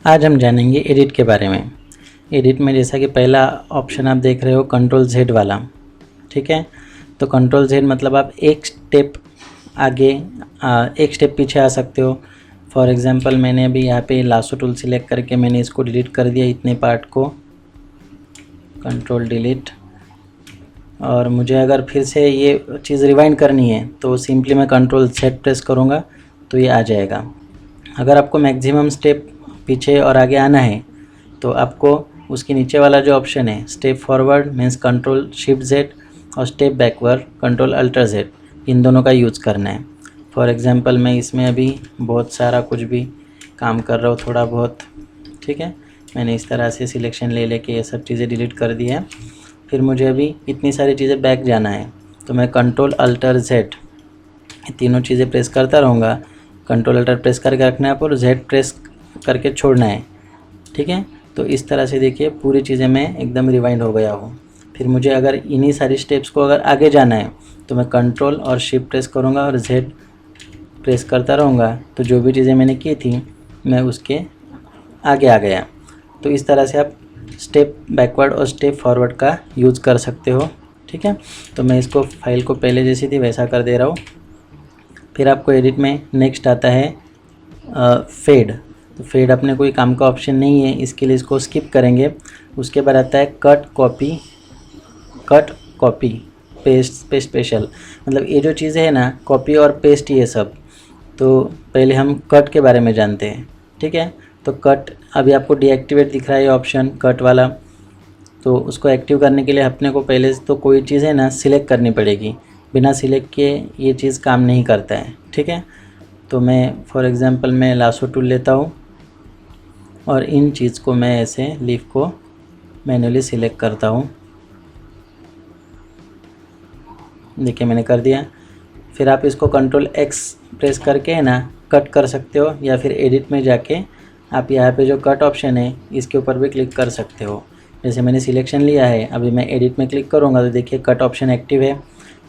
आज हम जानेंगे एडिट के बारे में। एडिट में जैसा कि पहला ऑप्शन आप देख रहे हो कंट्रोल Z वाला, ठीक है। तो कंट्रोल Z मतलब आप एक स्टेप आगे एक स्टेप पीछे आ सकते हो। फॉर एग्जांपल मैंने अभी यहाँ पे लासो टूल सिलेक्ट करके मैंने इसको डिलीट कर दिया, इतने पार्ट को कंट्रोल डिलीट। और मुझे अगर फिर से ये चीज़ रिवाइंड करनी है तो सिंपली मैं कंट्रोल Z प्रेस करूँगा तो ये आ जाएगा। अगर आपको मैक्सिमम स्टेप पीछे और आगे आना है तो आपको उसके नीचे वाला जो ऑप्शन है step forward means control shift Z और step backward control alter Z, इन दोनों का यूज़ करना है। फॉर एग्जांपल मैं इसमें अभी बहुत सारा कुछ भी काम कर रहा हूँ, थोड़ा बहुत, ठीक है। मैंने इस तरह से सिलेक्शन ले लेके ये सब चीज़ें डिलीट कर दी है। फिर मुझे अभी इतनी सारी चीज़ें बैक जाना है तो मैं कंट्रोल अल्टर Z तीनों चीज़ें प्रेस करता रहूँगा। कंट्रोल अल्टर प्रेस करके रखना है और Z प्रेस करके छोड़ना है, ठीक है। तो इस तरह से देखिए पूरी चीज़ें मैं एकदम रिवाइंड हो गया हूँ। फिर मुझे अगर इन्हीं सारी स्टेप्स को अगर आगे जाना है तो मैं कंट्रोल और शिफ्ट प्रेस करूँगा और Z प्रेस करता रहूँगा, तो जो भी चीज़ें मैंने की थी मैं उसके आगे आ गया। तो इस तरह से आप स्टेप बैकवर्ड और स्टेप फॉरवर्ड का यूज़ कर सकते हो, ठीक है। तो मैं इसको फाइल को पहले जैसी थी वैसा कर दे रहा हूँ। फिर आपको एडिट में नेक्स्ट आता है फेड। तो फेड अपने कोई काम का ऑप्शन नहीं है, इसके लिए इसको स्किप करेंगे। उसके बाद आता है कट कॉपी पेस्ट पे स्पेशल, मतलब ये जो चीज़ें है ना कॉपी और पेस्ट ये सब। तो पहले हम कट के बारे में जानते हैं, ठीक है। तो कट अभी आपको डीएक्टिवेट दिख रहा है ये ऑप्शन कट वाला, तो उसको एक्टिव करने के लिए अपने को पहले तो कोई चीज़ है ना सिलेक्ट करनी पड़ेगी। बिना सिलेक्ट के ये चीज़ काम नहीं करता है, ठीक है। तो मैं फॉर एग्ज़ाम्पल मैं लासो टूल लेता हूँ और इन चीज़ को मैं ऐसे लीफ को मैन्युअली सिलेक्ट करता हूँ। देखिए मैंने कर दिया। फिर आप इसको कंट्रोल X प्रेस करके है ना कट कर सकते हो, या फिर एडिट में जाके आप यहाँ पे जो कट ऑप्शन है इसके ऊपर भी क्लिक कर सकते हो। जैसे मैंने सिलेक्शन लिया है, अभी मैं एडिट में क्लिक करूँगा तो देखिए कट ऑप्शन एक्टिव है।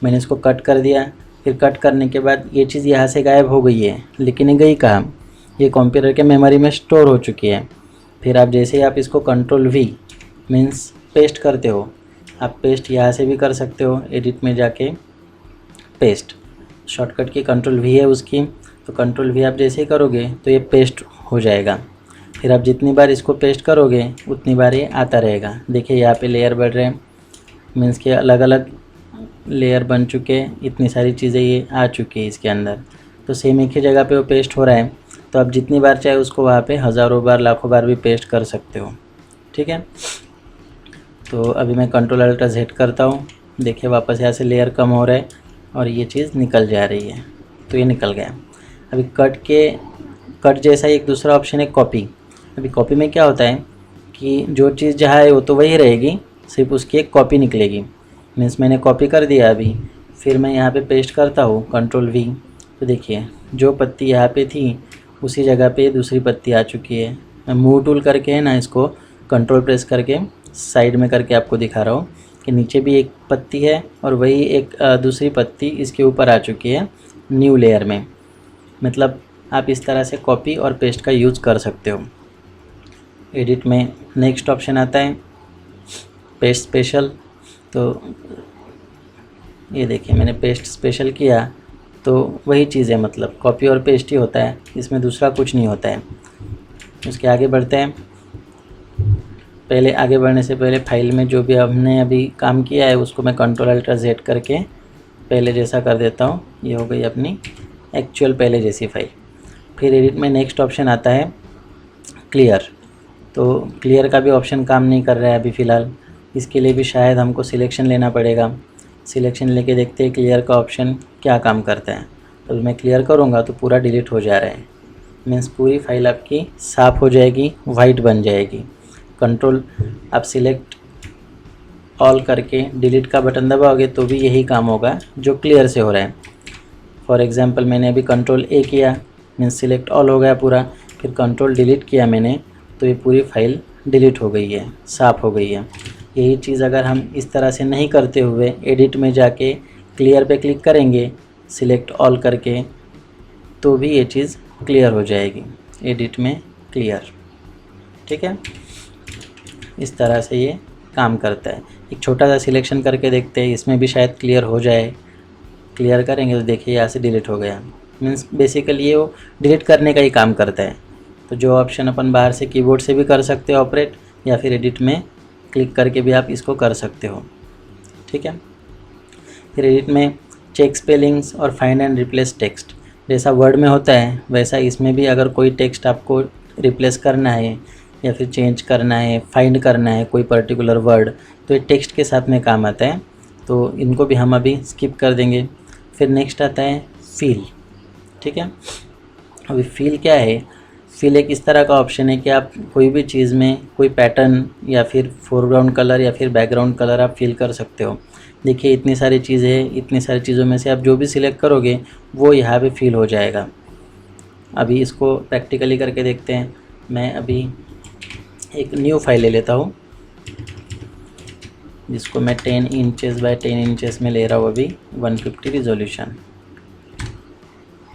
मैंने इसको कट कर दिया। फिर कट करने के बाद ये चीज़ यहाँ से गायब हो गई है, लेकिन ये गई कहाँ, ये कंप्यूटर के मेमोरी में स्टोर हो चुकी है। फिर आप जैसे ही आप इसको कंट्रोल V मीन्स पेस्ट करते हो, आप पेस्ट यहाँ से भी कर सकते हो। एडिट में जाके पेस्ट शॉर्टकट की कंट्रोल V है उसकी, तो कंट्रोल V आप जैसे ही करोगे तो ये पेस्ट हो जाएगा। फिर आप जितनी बार इसको पेस्ट करोगे उतनी बार ये आता रहेगा। देखिए यहाँ पे लेयर बढ़ रहे हैं, मीन्स के अलग अलग लेयर बन चुके हैं, इतनी सारी चीज़ें ये आ चुकी है इसके अंदर। तो सेम एक ही जगह पे वो पेस्ट हो रहा है, तो आप जितनी बार चाहे उसको वहाँ पे हज़ारों बार लाखों बार भी पेस्ट कर सकते हो, ठीक है। तो अभी मैं कंट्रोल अल्टर Z करता हूँ, देखिए वापस यहाँ से लेयर कम हो रहा है और ये चीज़ निकल जा रही है, तो ये निकल गया। अभी कट जैसा एक दूसरा ऑप्शन है कॉपी। अभी कॉपी में क्या होता है कि जो चीज़ जहाँ है वो तो वही रहेगी, सिर्फ उसकी एक कॉपी निकलेगी। मीन्स मैंने कॉपी कर दिया अभी, फिर मैं यहाँ पे पेस्ट करता हूँ कंट्रोल V, तो देखिए जो पत्ती यहाँ पे थी उसी जगह पे दूसरी पत्ती आ चुकी है। मैं मूव टूल करके है ना इसको कंट्रोल प्रेस करके साइड में करके आपको दिखा रहा हूँ कि नीचे भी एक पत्ती है और वही एक दूसरी पत्ती इसके ऊपर आ चुकी है न्यू लेयर में। मतलब आप इस तरह से कॉपी और पेस्ट का यूज़ कर सकते हो। एडिट में नेक्स्ट ऑप्शन आता है पेस्ट स्पेशल। तो ये देखिए मैंने पेस्ट स्पेशल किया तो वही चीज़ है, मतलब कॉपी और पेस्ट ही होता है, इसमें दूसरा कुछ नहीं होता है। उसके आगे बढ़ते हैं। पहले आगे बढ़ने से पहले फाइल में जो भी हमने अभी काम किया है उसको मैं कंट्रोल अल्टर Z करके पहले जैसा कर देता हूँ। ये हो गई अपनी एक्चुअल पहले जैसी फाइल। फिर एडिट में नेक्स्ट ऑप्शन आता है क्लियर। तो क्लियर का भी ऑप्शन काम नहीं कर रहा है अभी फ़िलहाल, इसके लिए भी शायद हमको सिलेक्शन लेना पड़ेगा। सिलेक्शन लेके देखते हैं क्लियर का ऑप्शन क्या काम करता है। तो मैं क्लियर करूँगा तो पूरा डिलीट हो जा रहा है, मीन्स पूरी फाइल आपकी साफ़ हो जाएगी, वाइट बन जाएगी। कंट्रोल आप सिलेक्ट ऑल करके डिलीट का बटन दबाओगे तो भी यही काम होगा जो क्लियर से हो रहा है। फॉर एग्जांपल मैंने अभी कंट्रोल A किया मीन्स सिलेक्ट ऑल हो गया पूरा, फिर कंट्रोल डिलीट किया मैंने तो ये पूरी फाइल डिलीट हो गई है, साफ़ हो गई है। यही चीज़ अगर हम इस तरह से नहीं करते हुए एडिट में जाके क्लियर पे क्लिक करेंगे सिलेक्ट ऑल करके, तो भी ये चीज़ क्लियर हो जाएगी। एडिट में क्लियर। ठीक है, इस तरह से ये काम करता है। एक छोटा सा सिलेक्शन करके देखते हैं, इसमें भी शायद क्लियर हो जाए। क्लियर करेंगे तो देखिए यहाँ से डिलीट हो गया। मीन्स बेसिकली ये वो डिलीट करने का ही काम करता है। तो जो ऑप्शन अपन बाहर से कीबोर्ड से भी कर सकते हो ऑपरेट, या फिर एडिट में क्लिक करके भी आप इसको कर सकते हो। ठीक है, फिर एडिट में चेक स्पेलिंग्स और फाइंड एंड रिप्लेस टेक्स्ट, जैसा वर्ड में होता है वैसा इसमें भी अगर कोई टेक्स्ट आपको रिप्लेस करना है या फिर चेंज करना है, फाइंड करना है कोई पर्टिकुलर वर्ड, तो ये टेक्स्ट के साथ में काम आता है। तो इनको भी हम अभी स्किप कर देंगे। फिर नेक्स्ट आता है फील। ठीक है, अभी फील क्या है? फील एक इस तरह का ऑप्शन है कि आप कोई भी चीज़ में कोई पैटर्न या फिर फोरग्राउंड कलर या फिर बैकग्राउंड कलर आप फील कर सकते हो। देखिए इतनी सारी चीज़ें हैं, इतनी सारी चीज़ों में से आप जो भी सिलेक्ट करोगे वो यहाँ पे फील हो जाएगा। अभी इसको प्रैक्टिकली करके देखते हैं। मैं अभी एक न्यू फाइल ले लेता हूँ जिसको मैं 10 इंचेस बाय 10 इंचेस में ले रहा हूँ अभी, 150 रिजोल्यूशन।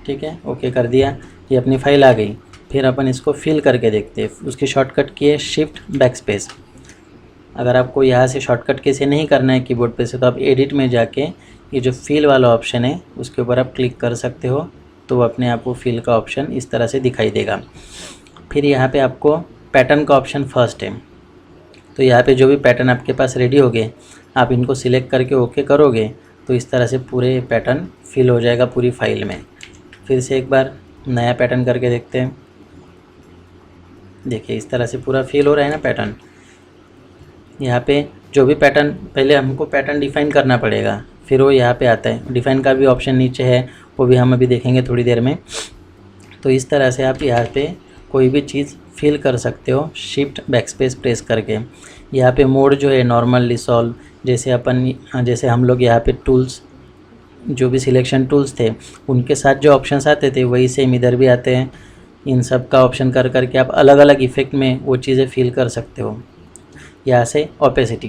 ठीक है, ओके कर दिया, ये अपनी फ़ाइल आ गई। फिर अपन इसको फिल करके देखते हैं। उसकी शॉर्टकट की है शिफ्ट बैक स्पेस। अगर आपको यहाँ से शॉर्टकट की से नहीं करना है कीबोर्ड पे से, तो आप एडिट में जाके ये जो फिल वाला ऑप्शन है उसके ऊपर आप क्लिक कर सकते हो, तो वो अपने आप को फिल का ऑप्शन इस तरह से दिखाई देगा। फिर यहाँ पे आपको पैटर्न का ऑप्शन फर्स्ट है, तो यहाँ पे जो भी पैटर्न आपके पास रेडी हो गए आप इनको सिलेक्ट करके ओके करोगे तो इस तरह से पूरे पैटर्न फिल हो जाएगा पूरी फाइल में। फिर से एक बार नया पैटर्न करके देखते हैं। देखिए इस तरह से पूरा फिल हो रहा है ना पैटर्न। यहाँ पे जो भी पैटर्न, पहले हमको पैटर्न डिफ़ाइन करना पड़ेगा, फिर वो यहाँ पे आता है। डिफ़ाइन का भी ऑप्शन नीचे है, वो भी हम अभी देखेंगे थोड़ी देर में। तो इस तरह से आप यहाँ पे कोई भी चीज़ फिल कर सकते हो शिफ्ट बैकस्पेस प्रेस करके। यहाँ पे मोड जो है नॉर्मल, रिसॉल्व, जैसे हम लोग यहाँ पे टूल्स, जो भी सिलेक्शन टूल्स थे उनके साथ जो ऑप्शंस आते थे वही सेम इधर भी आते हैं। इन सब का ऑप्शन कर करके आप अलग अलग इफ़ेक्ट में वो चीज़ें फिल कर सकते हो। यहाँ से ओपेसिटी,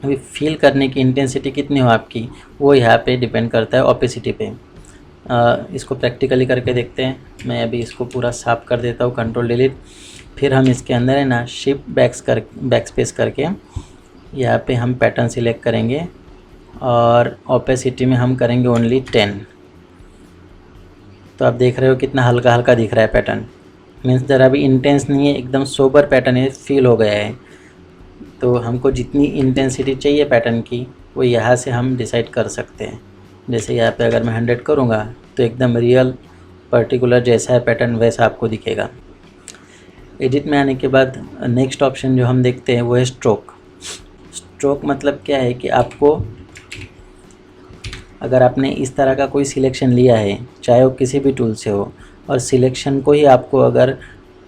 अभी फिल करने की इंटेंसिटी कितनी हो आपकी वो यहाँ पे डिपेंड करता है ओपेसिटी पे। इसको प्रैक्टिकली करके देखते हैं। मैं अभी इसको पूरा साफ़ कर देता हूँ, कंट्रोल डिलीट। फिर हम इसके अंदर है ना शिफ्ट बैक स्पेस करके यहाँ पे हम पैटर्न सिलेक्ट करेंगे और ओपेसिटी में हम करेंगे ओनली 10। तो आप देख रहे हो कितना हल्का हल्का दिख रहा है पैटर्न। मीन्स ज़रा भी इंटेंस नहीं है, एकदम सोबर पैटर्न है, फील हो गया है। तो हमको जितनी इंटेंसिटी चाहिए पैटर्न की वो यहाँ से हम डिसाइड कर सकते हैं। जैसे यहाँ पे अगर मैं 100 करूँगा तो एकदम रियल पर्टिकुलर जैसा है पैटर्न वैसा आपको दिखेगा। एडिट में आने के बाद नेक्स्ट ऑप्शन जो हम देखते हैं वो है स्ट्रोक। स्ट्रोक मतलब क्या है कि आपको, अगर आपने इस तरह का कोई सिलेक्शन लिया है, चाहे वो किसी भी टूल से हो, और सिलेक्शन को ही आपको अगर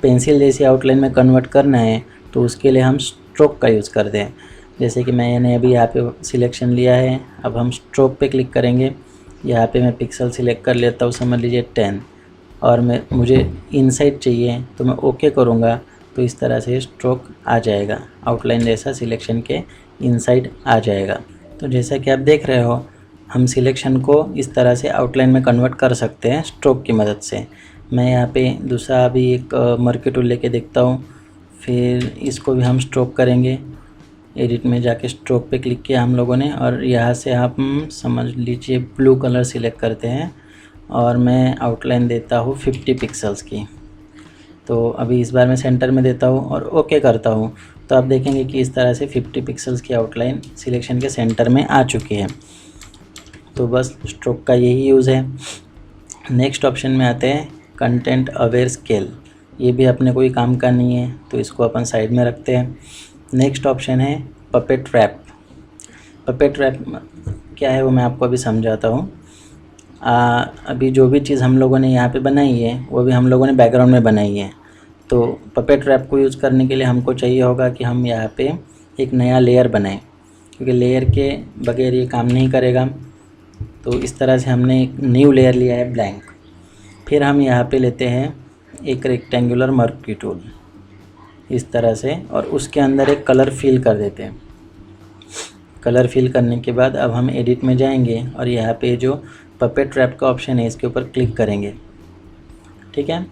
पेंसिल जैसी आउटलाइन में कन्वर्ट करना है तो उसके लिए हम स्ट्रोक का यूज़ करते हैं। जैसे कि मैंने अभी यहाँ पे सिलेक्शन लिया है, अब हम स्ट्रोक पे क्लिक करेंगे। यहाँ पे मैं पिक्सल सिलेक्ट कर लेता हूँ, समझ लीजिए 10, और मुझे इनसाइड चाहिए तो मैं ओके करूँगा तो इस तरह से स्ट्रोक आ जाएगा, आउटलाइन जैसा सिलेक्शन के इनसाइड आ जाएगा। तो जैसा कि आप देख रहे हो हम सिलेक्शन को इस तरह से आउटलाइन में कन्वर्ट कर सकते हैं स्ट्रोक की मदद से। मैं यहाँ पे दूसरा अभी एक मर्की टूल लेके देखता हूँ, फिर इसको भी हम स्ट्रोक करेंगे। एडिट में जाके स्ट्रोक पे क्लिक किया हम लोगों ने, और यहाँ से हम समझ लीजिए ब्लू कलर सिलेक्ट करते हैं और मैं आउटलाइन देता हूँ 50 पिक्सल्स की। तो अभी इस बार मैं सेंटर में देता हूँ और ओके करता हूँ, तो आप देखेंगे कि इस तरह से 50 पिक्सल्स की आउटलाइन सिलेक्शन के सेंटर में आ चुकी है। तो बस स्ट्रोक का यही यूज़ है। नेक्स्ट ऑप्शन में आते हैं कंटेंट अवेयर स्केल। ये भी अपने कोई काम का नहीं है तो इसको अपन साइड में रखते हैं। नेक्स्ट ऑप्शन है पपेट रैप। पपेट रैप क्या है वो मैं आपको अभी समझाता हूँ। अभी जो भी चीज़ हम लोगों ने यहाँ पे बनाई है वो भी हम लोगों ने बैकग्राउंड में बनाई है। तो पपेट रैप को यूज़ करने के लिए हमको चाहिए होगा कि हम यहाँ पे एक नया लेयर बनाएं, क्योंकि लेयर के बगैर ये काम नहीं करेगा। तो इस तरह से हमने एक न्यू लेयर लिया है ब्लैंक। फिर हम यहाँ पे लेते हैं एक रेक्टेंगुलर मर्की टूल इस तरह से, और उसके अंदर एक कलर फिल कर देते हैं। कलर फिल करने के बाद अब हम एडिट में जाएंगे और यहाँ पे जो पपेट रैप का ऑप्शन है इसके ऊपर क्लिक करेंगे। ठीक है,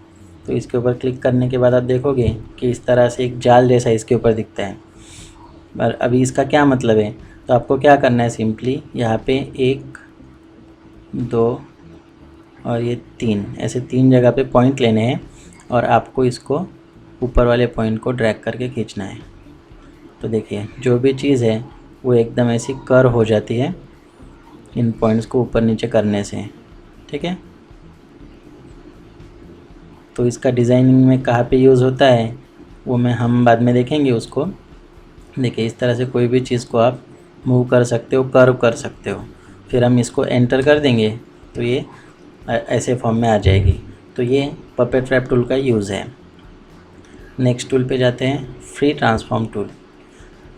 तो इसके ऊपर क्लिक करने के बाद आप देखोगे कि इस तरह से एक जाल जैसा इसके ऊपर दिखता है। पर अभी इसका क्या मतलब है, तो आपको क्या करना है, सिंपली यहाँ पे 1 2 और ये 3 ऐसे 3 जगह पे पॉइंट लेने हैं और आपको इसको ऊपर वाले पॉइंट को ड्रैग करके खींचना है। तो देखिए जो भी चीज़ है वो एकदम ऐसी कर्व हो जाती है इन पॉइंट्स को ऊपर नीचे करने से, ठीक है। तो इसका डिज़ाइनिंग में कहाँ पे यूज़ होता है वो हम बाद में देखेंगे उसको। देखिए इस तरह से कोई भी चीज़ को आप मूव कर सकते हो, कर्व कर सकते हो। फिर हम इसको एंटर कर देंगे तो ये ऐसे फॉर्म में आ जाएगी। तो ये पपेट रैप टूल का यूज़ है। नेक्स्ट टूल पे जाते हैं, फ्री ट्रांसफॉर्म टूल।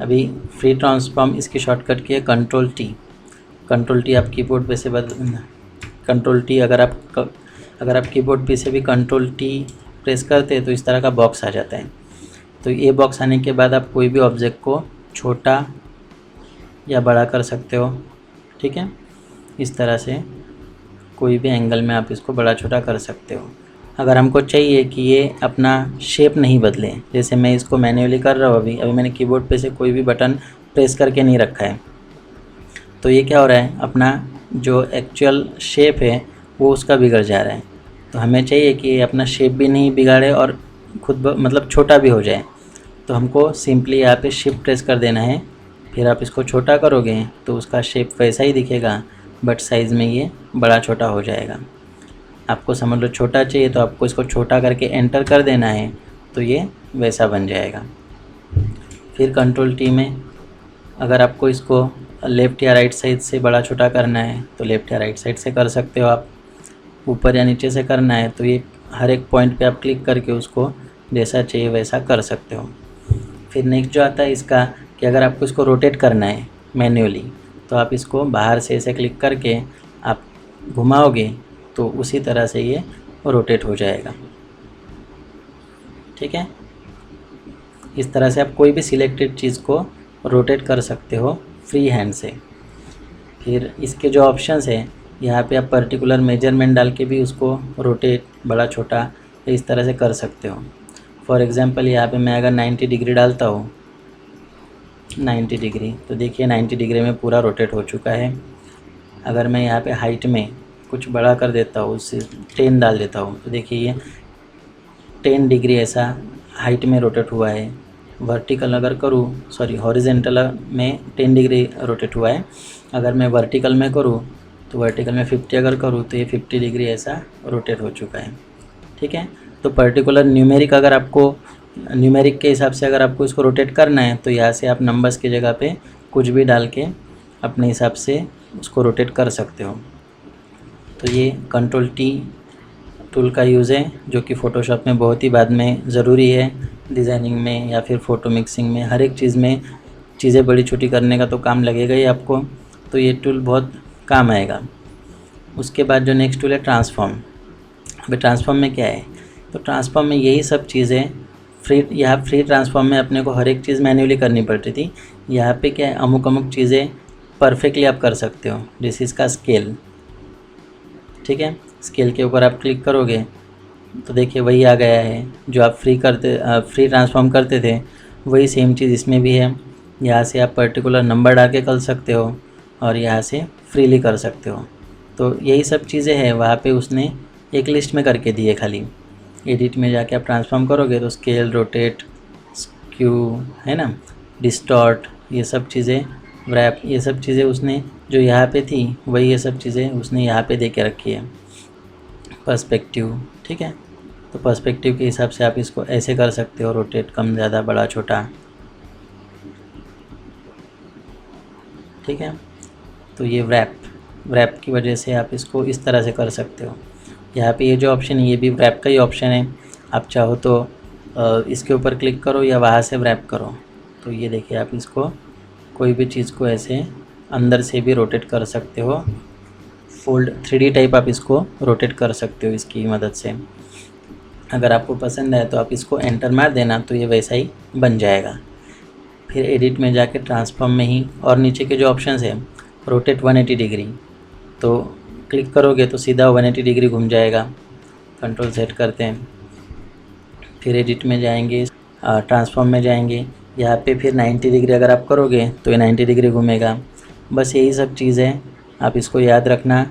अभी फ्री ट्रांसफॉर्म इसकी शॉर्टकट की है कंट्रोल टी। कंट्रोल टी आप कीबोर्ड पे से कंट्रोल टी अगर आप कीबोर्ड पे से भी कंट्रोल टी प्रेस करते हैं तो इस तरह का बॉक्स आ जाता है। तो ये बॉक्स आने के बाद आप कोई भी ऑब्जेक्ट को छोटा या बड़ा कर सकते हो, ठीक है। इस तरह से कोई भी एंगल में आप इसको बड़ा छोटा कर सकते हो। अगर हमको चाहिए कि ये अपना शेप नहीं बदले, जैसे मैं इसको मैन्युअली कर रहा हूँ, अभी मैंने कीबोर्ड पे से कोई भी बटन प्रेस करके नहीं रखा है, तो ये क्या हो रहा है, अपना जो एक्चुअल शेप है वो उसका बिगड़ जा रहा है। तो हमें चाहिए कि ये अपना शेप भी नहीं बिगाड़े और मतलब छोटा भी हो जाए। तो हमको सिंपली यहाँ पे शिफ्ट प्रेस कर देना है, फिर आप इसको छोटा करोगे तो उसका शेप वैसा ही दिखेगा बट साइज़ में ये बड़ा छोटा हो जाएगा। आपको समझ लो छोटा चाहिए तो आपको इसको छोटा करके एंटर कर देना है तो ये वैसा बन जाएगा। फिर कंट्रोल टी में अगर आपको इसको लेफ़्ट या राइट साइड से बड़ा छोटा करना है तो लेफ़्ट या राइट साइड से कर सकते हो आप। ऊपर या नीचे से करना है तो ये हर एक पॉइंट पे आप क्लिक करके उसको जैसा चाहिए वैसा कर सकते हो। फिर नेक्स्ट जो आता है इसका कि अगर आपको इसको रोटेट करना है मैन्युअली तो आप इसको बाहर से ऐसे क्लिक करके आप घुमाओगे तो उसी तरह से ये रोटेट हो जाएगा, ठीक है। इस तरह से आप कोई भी सिलेक्टेड चीज़ को रोटेट कर सकते हो फ्री हैंड से। फिर इसके जो ऑप्शंस हैं यहाँ पे आप पर्टिकुलर मेजरमेंट डाल के भी उसको रोटेट बड़ा छोटा इस तरह से कर सकते हो। फॉर एग्ज़ाम्पल यहाँ पे मैं अगर 90 डिग्री डालता हूँ 90 डिग्री, तो देखिए 90 डिग्री में पूरा रोटेट हो चुका है। अगर मैं यहाँ पे हाइट में कुछ बड़ा कर देता हूँ, उससे 10 डाल देता हूँ, तो देखिए ये 10 डिग्री ऐसा हाइट में रोटेट हुआ है। वर्टिकल अगर करूँ, सॉरी हॉरिजेंटल में 10 डिग्री रोटेट हुआ है। अगर मैं वर्टिकल में करूँ तो वर्टिकल में 50 अगर करूँ तो ये 50 डिग्री ऐसा रोटेट हो चुका है, ठीक है। तो पर्टिकुलर न्यूमेरिक अगर आपको न्यूमेरिक के हिसाब से अगर आपको इसको रोटेट करना है तो यहाँ से आप नंबर्स की जगह पे कुछ भी डाल के अपने हिसाब से उसको रोटेट कर सकते हो। तो ये कंट्रोल टी टूल का यूज़ है जो कि फ़ोटोशॉप में बहुत ही बाद में ज़रूरी है, डिज़ाइनिंग में या फिर फ़ोटो मिक्सिंग में, हर एक चीज़ में चीज़ें बड़ी छोटी करने का तो काम लगेगा ही आपको। तो ये टूल बहुत काम आएगा। उसके बाद जो नेक्स्ट टूल है ट्रांसफॉर्म। अभी ट्रांसफॉर्म में क्या है, तो ट्रांसफॉर्म में यही सब चीज़ें यहाँ फ्री ट्रांसफॉर्म में अपने को हर एक चीज़ मैन्युअली करनी पड़ती थी। यहाँ पे क्या है, अमुक चीज़ें परफेक्टली आप कर सकते हो। जैसे इसका स्केल, ठीक है, स्केल के ऊपर आप क्लिक करोगे तो देखिए वही आ गया है जो आप फ्री ट्रांसफॉर्म करते थे, वही सेम चीज़ इसमें भी है। यहाँ से आप पर्टिकुलर नंबर डाल के कर सकते हो और यहाँ से फ्रीली कर सकते हो। तो यही सब चीज़ें हैं, वहाँ पे उसने एक लिस्ट में करके दी है। खाली एडिट में जाके आप ट्रांसफॉर्म करोगे तो स्केल, रोटेट, स्क्यू, है ना, डिस्टॉर्ट, ये सब चीज़ें, रैप, ये सब चीज़ें उसने जो यहाँ पे थी वही ये सब चीज़ें उसने यहाँ पे दे के रखी है। पर्सपेक्टिव, ठीक है, तो पर्सपेक्टिव के हिसाब से आप इसको ऐसे कर सकते हो, रोटेट, कम ज़्यादा, बड़ा छोटा, ठीक है। तो ये रैप की वजह से आप इसको इस तरह से कर सकते हो। यहाँ पे ये जो ऑप्शन है ये भी रैप का ही ऑप्शन है। आप चाहो तो इसके ऊपर क्लिक करो या वहाँ से रैप करो। तो ये देखिए आप इसको कोई भी चीज़ को ऐसे अंदर से भी रोटेट कर सकते हो। फोल्ड 3D टाइप आप इसको रोटेट कर सकते हो इसकी मदद से। अगर आपको पसंद है तो आप इसको एंटर मार देना तो ये वैसा ही बन जाएगा। फिर एडिट में जाके ट्रांसफॉर्म में ही और नीचे के जो ऑप्शंस है रोटेट 180 डिग्री, तो क्लिक करोगे तो सीधा 180 डिग्री घूम जाएगा। कंट्रोल सेट करते हैं, फिर एडिट में जाएंगे, ट्रांसफॉर्म में जाएंगे, यहाँ पे फिर 90 डिग्री अगर आप करोगे तो ये 90 डिग्री घूमेगा। बस यही सब चीज़ है, आप इसको याद रखना।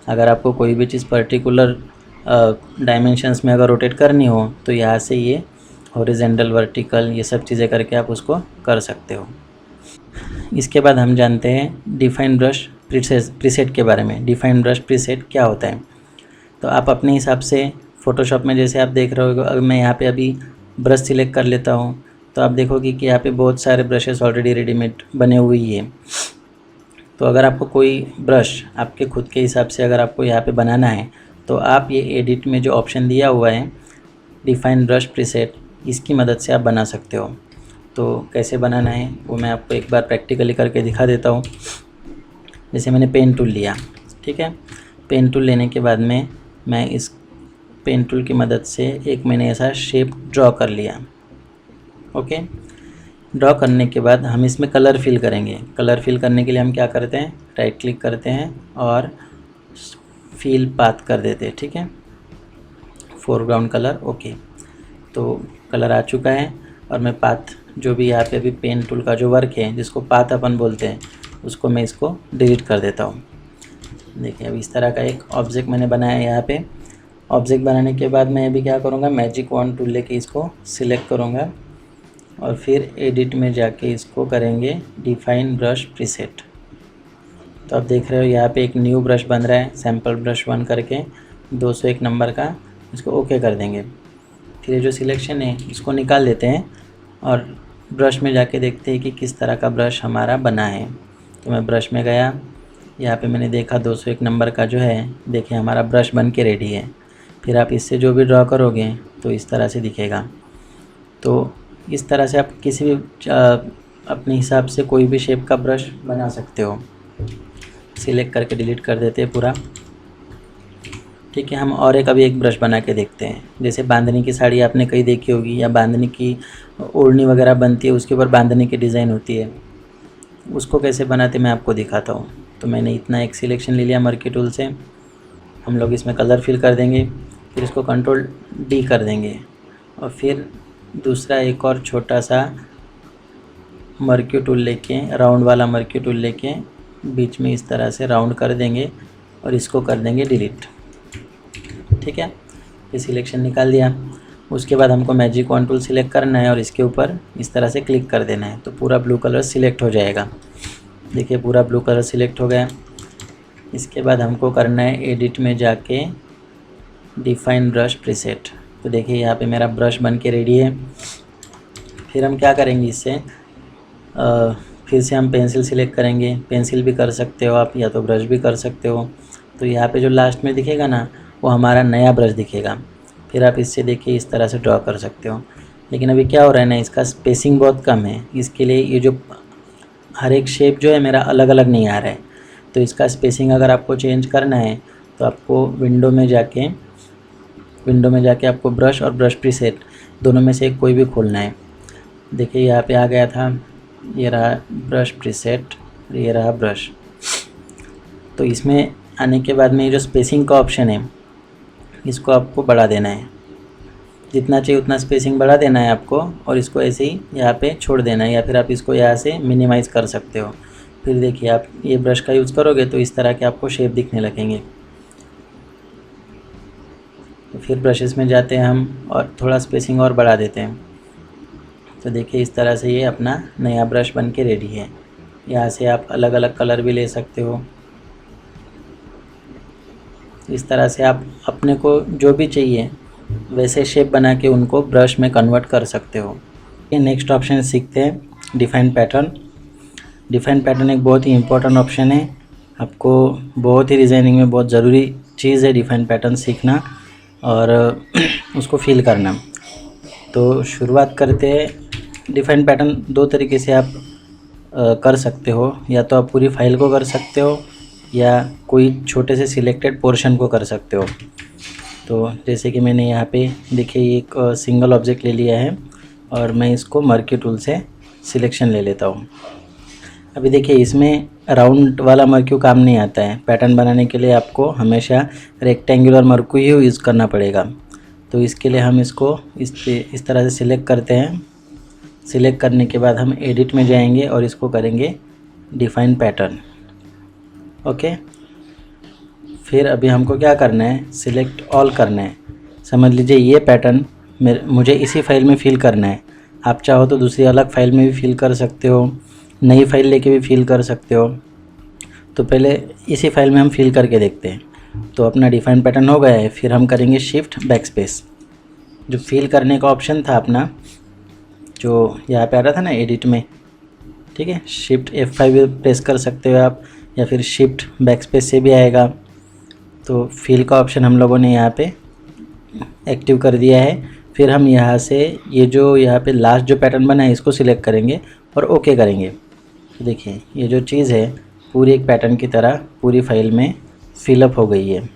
अगर आपको कोई भी चीज़ पर्टिकुलर डायमेंशंस में अगर रोटेट करनी हो तो यहाँ से ये हॉरिजेंटल, वर्टिकल, ये सब चीज़ें करके आप उसको कर सकते हो। इसके बाद हम जानते हैं डिफाइन ब्रश प्रीसेट के बारे में। डिफाइन ब्रश प्रीसेट क्या होता है? तो आप अपने हिसाब से फ़ोटोशॉप में जैसे आप देख रहे हो, अगर मैं यहाँ पे अभी ब्रश सिलेक्ट कर लेता हूँ तो आप देखोगे कि यहाँ पे बहुत सारे ब्रशेस ऑलरेडी रेडीमेड बने हुए ही हैं। तो अगर आपको कोई ब्रश आपके खुद के हिसाब से अगर आपको यहाँ पे बनाना है तो आप ये एडिट में जो ऑप्शन दिया हुआ है डिफाइन ब्रश प्रीसेट, इसकी मदद से आप बना सकते हो। तो कैसे बनाना है वो मैं आपको एक बार प्रैक्टिकली करके दिखा देता हूँ। जैसे मैंने पेन टूल लिया, ठीक है। पेन टूल लेने के बाद में मैं इस पेन टूल की मदद से एक मैंने ऐसा शेप ड्रॉ कर लिया। ओके, ड्रॉ करने के बाद हम इसमें कलर फिल करेंगे। कलर फिल करने के लिए हम क्या करते हैं, राइट क्लिक करते हैं और फिल पाथ कर देते हैं, ठीक है, फोरग्राउंड कलर। ओके, तो कलर आ चुका है और मैं पाथ जो भी यहाँ पे अभी पेन टूल का जो वर्क है जिसको पाथ अपन बोलते हैं उसको मैं इसको डिलीट कर देता हूँ। देखिए अब इस तरह का एक ऑब्जेक्ट मैंने बनाया है। यहाँ पे ऑब्जेक्ट बनाने के बाद मैं अभी क्या करूँगा, मैजिक वॉन्ड टूल लेके इसको सिलेक्ट करूँगा और फिर एडिट में जाके इसको करेंगे डिफाइन ब्रश प्रीसेट। तो आप देख रहे हो यहाँ पे एक न्यू ब्रश बन रहा है, सैम्पल ब्रश 1 करके 201 नंबर का। इसको ओके कर देंगे। फिर ये जो सिलेक्शन है इसको निकाल देते हैं और ब्रश में जाके देखते हैं कि किस तरह का ब्रश हमारा बना है। तो मैं ब्रश में गया, यहाँ पे मैंने देखा 201 नंबर का जो है, देखिए हमारा ब्रश बन के रेडी है। फिर आप इससे जो भी ड्रॉ करोगे तो इस तरह से दिखेगा। तो इस तरह से आप किसी भी अपने हिसाब से कोई भी शेप का ब्रश बना सकते हो। सिलेक्ट करके डिलीट कर देते हैं पूरा, ठीक है। हम और अभी एक ब्रश बना के देखते हैं। जैसे बांधनी की साड़ी आपने कहीं देखी होगी, या बांधनी की ओढ़नी वगैरह बनती है, उसके ऊपर बांधनी की डिज़ाइन होती है, उसको कैसे बनाते मैं आपको दिखाता हूँ। तो मैंने इतना एक सिलेक्शन ले लिया मर्की टूल से। हम लोग इसमें कलर फिल कर देंगे, फिर इसको कंट्रोल डी कर देंगे और फिर दूसरा एक और छोटा सा मर्की टूल लेके, राउंड वाला मर्की टूल लेके बीच में इस तरह से राउंड कर देंगे और इसको कर देंगे डिलीट, ठीक है। ये सिलेक्शन निकाल दिया। उसके बाद हमको मैजिक वॉन्ड टूल सिलेक्ट करना है और इसके ऊपर इस तरह से क्लिक कर देना है, तो पूरा ब्लू कलर सिलेक्ट हो जाएगा। देखिए पूरा ब्लू कलर सिलेक्ट हो गया। इसके बाद हमको करना है एडिट में जाके डिफाइन ब्रश प्रीसेट। तो देखिए यहाँ पे मेरा ब्रश बन के रेडी है। फिर हम क्या करेंगे, इससे फिर से हम पेंसिल सिलेक्ट करेंगे। पेंसिल भी कर सकते हो आप, या तो ब्रश भी कर सकते हो। तो यहाँ पे जो लास्ट में दिखेगा ना, वो हमारा नया ब्रश दिखेगा। फिर आप इससे देखिए इस तरह से ड्रॉ कर सकते हो। लेकिन अभी क्या हो रहा है ना, इसका स्पेसिंग बहुत कम है, इसके लिए ये जो हर एक शेप जो है मेरा अलग अलग नहीं आ रहा है। तो इसका स्पेसिंग अगर आपको चेंज करना है तो आपको विंडो में जाके आपको ब्रश और ब्रश प्रीसेट दोनों में से कोई भी खोलना है। देखिए यहाँ पे आ गया था, ये रहा ब्रश प्रीसेट, ये रहा ब्रश। तो इसमें आने के बाद में ये जो स्पेसिंग का ऑप्शन है इसको आपको बढ़ा देना है, जितना चाहिए उतना स्पेसिंग बढ़ा देना है आपको, और इसको ऐसे ही यहाँ पे छोड़ देना है, या फिर आप इसको यहाँ से मिनिमाइज़ कर सकते हो। फिर देखिए आप ये ब्रश का यूज़ करोगे तो इस तरह के आपको शेप दिखने लगेंगे। तो फिर ब्रशेस में जाते हैं हम और थोड़ा स्पेसिंग और बढ़ा देते हैं। तो देखिए इस तरह से ये अपना नया ब्रश बन के रेडी है। यहाँ से आप अलग अलग कलर भी ले सकते हो। इस तरह से आप अपने को जो भी चाहिए वैसे शेप बना के उनको ब्रश में कन्वर्ट कर सकते हो। ये नेक्स्ट ऑप्शन सीखते हैं, डिफाइन पैटर्न। डिफाइन पैटर्न एक बहुत ही इम्पोर्टेंट ऑप्शन है। आपको बहुत ही डिज़ाइनिंग में बहुत ज़रूरी चीज़ है डिफाइन पैटर्न सीखना और उसको फील करना। तो शुरुआत करते हैं। डिफाइन पैटर्न दो तरीके से आप कर सकते हो, या तो आप पूरी फाइल को कर सकते हो या कोई छोटे से सिलेक्टेड पोर्शन को कर सकते हो। तो जैसे कि मैंने यहाँ पे देखिए एक सिंगल ऑब्जेक्ट ले लिया है और मैं इसको मर्की टूल से सिलेक्शन ले लेता हूँ। अभी देखिए इसमें राउंड वाला मर्क्यू काम नहीं आता है। पैटर्न बनाने के लिए आपको हमेशा रेक्टेंगुलर मर्क्यू ही यूज़ करना पड़ेगा। तो इसके लिए हम इसको इस तरह से सिलेक्ट करते हैं। सिलेक्ट करने के बाद हम एडिट में जाएंगे और इसको करेंगे डिफाइन पैटर्न। ओके, फिर अभी हमको क्या करना है, सिलेक्ट ऑल करना है। समझ लीजिए ये पैटर्न मुझे इसी फाइल में फिल करना है। आप चाहो तो दूसरी अलग फाइल में भी फिल कर सकते हो, नई फाइल लेके भी फिल कर सकते हो। तो पहले इसी फाइल में हम फिल करके देखते हैं। तो अपना डिफाइन पैटर्न हो गया है, फिर हम करेंगे शिफ्ट बैकस्पेस। जो फिल करने का ऑप्शन था अपना, जो यहाँ पे आ रहा था ना एडिट में, ठीक है, शिफ्ट F5 प्रेस कर सकते हो आप, या फिर शिफ्ट बैकस्पेस से भी आएगा। तो फिल का ऑप्शन हम लोगों ने यहाँ पे एक्टिव कर दिया है। फिर हम यहाँ से ये जो यहाँ पे लास्ट जो पैटर्न बना है इसको सिलेक्ट करेंगे और ओके करेंगे। तो देखिए ये जो चीज़ है पूरी एक पैटर्न की तरह पूरी फाइल में फिलअप हो गई है।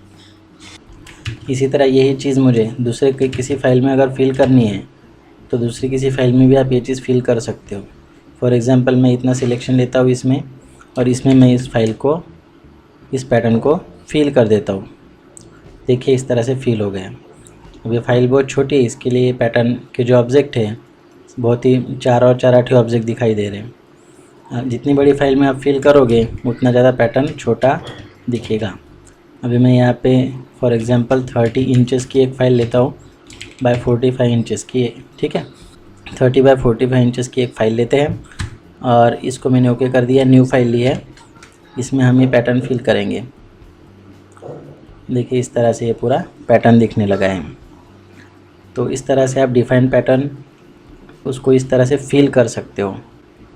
इसी तरह यही चीज़ मुझे दूसरे किसी फाइल में अगर फिल करनी है तो दूसरी किसी फाइल में भी आप ये चीज़ फिल कर सकते हो। फॉर एग्ज़ाम्पल मैं इतना सिलेक्शन लेता हूँ इसमें, और इसमें मैं इस फाइल को, इस पैटर्न को फिल कर देता हूँ। देखिए इस तरह से फिल हो गया। अब ये फाइल बहुत छोटी है, इसके लिए पैटर्न के जो ऑब्जेक्ट है बहुत ही 4 और 4 8 ऑब्जेक्ट दिखाई दे रहे हैं। जितनी बड़ी फाइल में आप फिल करोगे उतना ज़्यादा पैटर्न छोटा दिखेगा। अभी मैं यहाँ पे फॉर एग्ज़ाम्पल 30 इंचेस की एक फ़ाइल लेता हूँ बाय 45 इंचेस की, ठीक है, 30 बाय 45 इंचेस की एक फ़ाइल लेते हैं और इसको मैंने ओके कर दिया। न्यू फाइल ली है, इसमें हम ये पैटर्न फिल करेंगे। देखिए इस तरह से ये पूरा पैटर्न दिखने लगा है। तो इस तरह से आप डिफाइन पैटर्न उसको इस तरह से फिल कर सकते हो,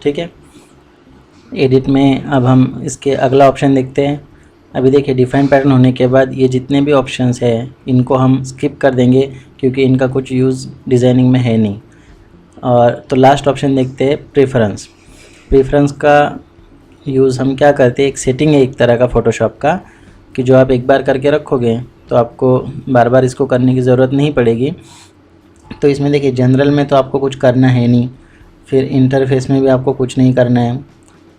ठीक है। एडिट में अब हम इसके अगला ऑप्शन देखते हैं। अभी देखिए डिफाइन पैटर्न होने के बाद ये जितने भी ऑप्शंस हैं इनको हम स्किप कर देंगे क्योंकि इनका कुछ यूज़ डिज़ाइनिंग में है नहीं। और तो लास्ट ऑप्शन देखते हैं प्रेफरेंस। प्रेफरेंस का यूज़ हम क्या करते हैं, एक सेटिंग है एक तरह का फ़ोटोशॉप का, कि जो आप एक बार करके रखोगे तो आपको बार बार इसको करने की ज़रूरत नहीं पड़ेगी। तो इसमें देखिए जनरल में तो आपको कुछ करना है नहीं, फिर इंटरफेस में भी आपको कुछ नहीं करना है,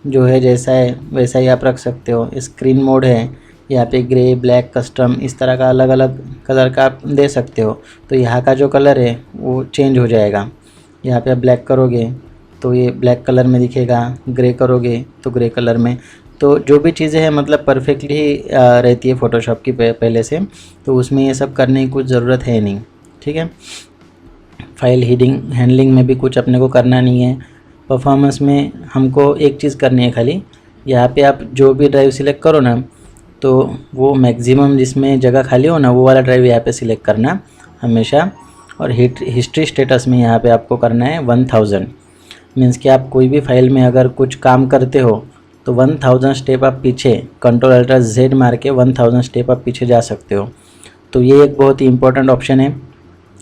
जो है जैसा है वैसा ही आप रख सकते हो। स्क्रीन मोड है, यहाँ पे ग्रे, ब्लैक, कस्टम, इस तरह का अलग अलग कलर का आप दे सकते हो। तो यहाँ का जो कलर है वो चेंज हो जाएगा। यहाँ पे आप ब्लैक करोगे तो ये ब्लैक कलर में दिखेगा, ग्रे करोगे तो ग्रे कलर में। तो जो भी चीज़ें हैं मतलब परफेक्टली रहती है फ़ोटोशॉप की पहले से, तो उसमें ये सब करने की कुछ ज़रूरत है नहीं, ठीक है। फाइल हैंडलिंग में भी कुछ अपने को करना नहीं है। परफॉर्मेंस में हमको एक चीज़ करनी है खाली, यहाँ पे आप जो भी ड्राइव सिलेक्ट करो ना तो वो मैक्सिमम जिसमें जगह खाली हो ना वो वाला ड्राइव यहाँ पे सिलेक्ट करना हमेशा। और हिस्ट्री स्टेटस में यहाँ पे आपको करना है 1000। मीन्स कि आप कोई भी फाइल में अगर कुछ काम करते हो तो 1000 स्टेप आप पीछे Ctrl+Alt+Z मार के 1000 स्टेप आप पीछे जा सकते हो। तो ये एक बहुत ही इंपॉर्टेंट ऑप्शन है।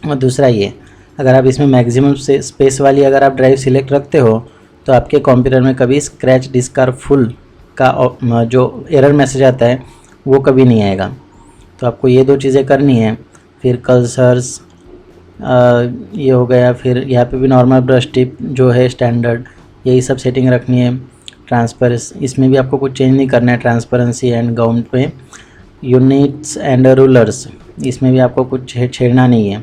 और दूसरा ये, अगर आप इसमें मैक्सिमम से स्पेस वाली अगर आप ड्राइव सिलेक्ट रखते हो तो आपके कंप्यूटर में कभी स्क्रैच डिस्क फुल का जो एरर मैसेज आता है वो कभी नहीं आएगा। तो आपको ये 2 चीज़ें करनी है। फिर कर्सर्स ये हो गया, फिर यहाँ पे भी नॉर्मल ब्रश टिप जो है स्टैंडर्ड, यही सब सेटिंग रखनी है। ट्रांसपेरेंसी इसमें भी आपको कुछ चेंज नहीं करना है। ट्रांसपेरेंसी एंड गाउंट पे यूनिट्स एंड रूलर्स, इसमें भी आपको कुछ छेड़ना नहीं है।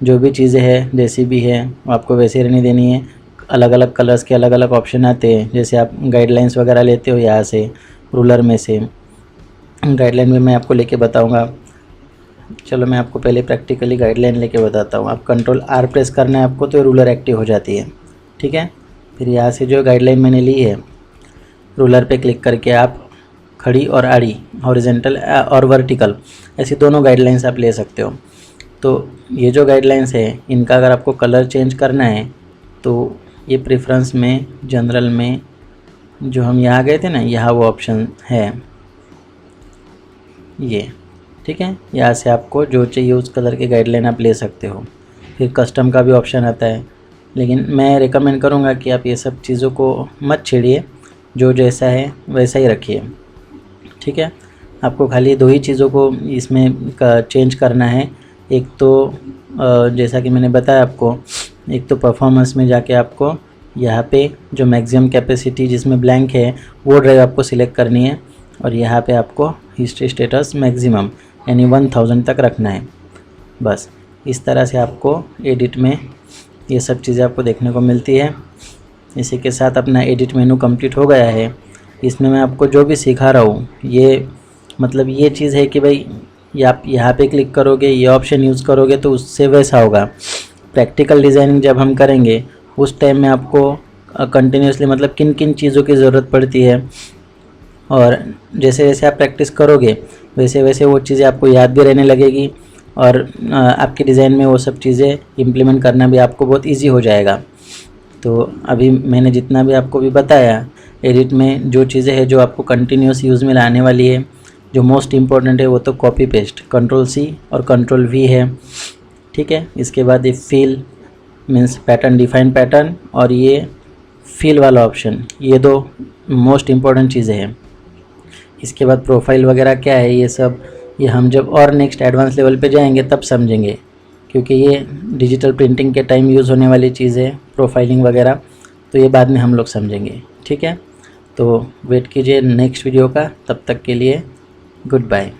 जो भी चीज़ें हैं जैसी भी है वो आपको वैसे रहने देनी है। अलग अलग कलर्स के अलग अलग ऑप्शन आते हैं, जैसे आप गाइडलाइंस वगैरह लेते हो यहाँ से रूलर में से। गाइडलाइन में मैं आपको लेके बताऊंगा। चलो मैं आपको पहले प्रैक्टिकली गाइडलाइन लेके बताता हूँ। आप Ctrl+R प्रेस करना है आपको तो रूलर एक्टिव हो जाती है, ठीक है। फिर यहाँ से जो गाइडलाइन मैंने ली है रूलर पे क्लिक करके आप खड़ी और आड़ी, हॉरिजेंटल और वर्टिकल, ऐसी दोनों गाइडलाइंस आप ले सकते हो। तो ये जो गाइडलाइंस है इनका अगर आपको कलर चेंज करना है तो ये प्रेफरेंस में जनरल में जो हम यहाँ गए थे ना, यहाँ वो ऑप्शन है ये, ठीक है। यहाँ से आपको जो चाहिए उस कलर के गाइडलाइन आप ले सकते हो। फिर कस्टम का भी ऑप्शन आता है, लेकिन मैं रिकमेंड करूँगा कि आप ये सब चीज़ों को मत छेड़िए, जो जैसा है वैसा ही रखिए, ठीक है। आपको खाली 2 ही चीज़ों को इसमें चेंज करना है। एक तो जैसा कि मैंने बताया आपको, एक तो परफॉर्मेंस में जाके आपको यहाँ पे जो मैक्सिमम कैपेसिटी जिसमें ब्लैंक है वो ड्राइव आपको सिलेक्ट करनी है, और यहाँ पे आपको हिस्ट्री स्टेटस मैक्सिमम यानी 1000 तक रखना है बस। इस तरह से आपको एडिट में ये सब चीज़ें आपको देखने को मिलती है। इसी के साथ अपना एडिट मेनू कंप्लीट हो गया है। इसमें मैं आपको जो भी सिखा रहा हूँ ये मतलब ये चीज़ है कि भाई ये आप यहाँ पे क्लिक करोगे, ये ऑप्शन यूज़ करोगे तो उससे वैसा होगा। प्रैक्टिकल डिज़ाइनिंग जब हम करेंगे उस टाइम में आपको कंटिन्यूसली मतलब किन किन चीज़ों की ज़रूरत पड़ती है, और जैसे जैसे आप प्रैक्टिस करोगे वैसे वैसे वो चीज़ें आपको याद भी रहने लगेगी, और आपके डिज़ाइन में वो सब चीज़ें इम्प्लीमेंट करना भी आपको बहुत इजी हो जाएगा। तो अभी मैंने जितना भी आपको भी बताया एडिट में जो चीज़ें हैं जो आपको कंटिन्यूस यूज़ में लाने वाली है, जो मोस्ट इम्पॉर्टेंट है वो तो कॉपी पेस्ट, Ctrl+C और Ctrl+V है। ठीक है, इसके बाद ये fill means pattern, define pattern, और ये फिल वाला ऑप्शन, ये दो मोस्ट इम्पॉर्टेंट चीज़ें हैं। इसके बाद प्रोफाइल वगैरह क्या है ये सब, ये हम जब और नेक्स्ट एडवांस लेवल पे जाएंगे तब समझेंगे, क्योंकि ये डिजिटल प्रिंटिंग के टाइम यूज़ होने वाली चीज़ है प्रोफाइलिंग वगैरह, तो ये बाद में हम लोग समझेंगे। ठीक है, तो वेट कीजिए नेक्स्ट वीडियो का, तब तक के लिए गुड बाय।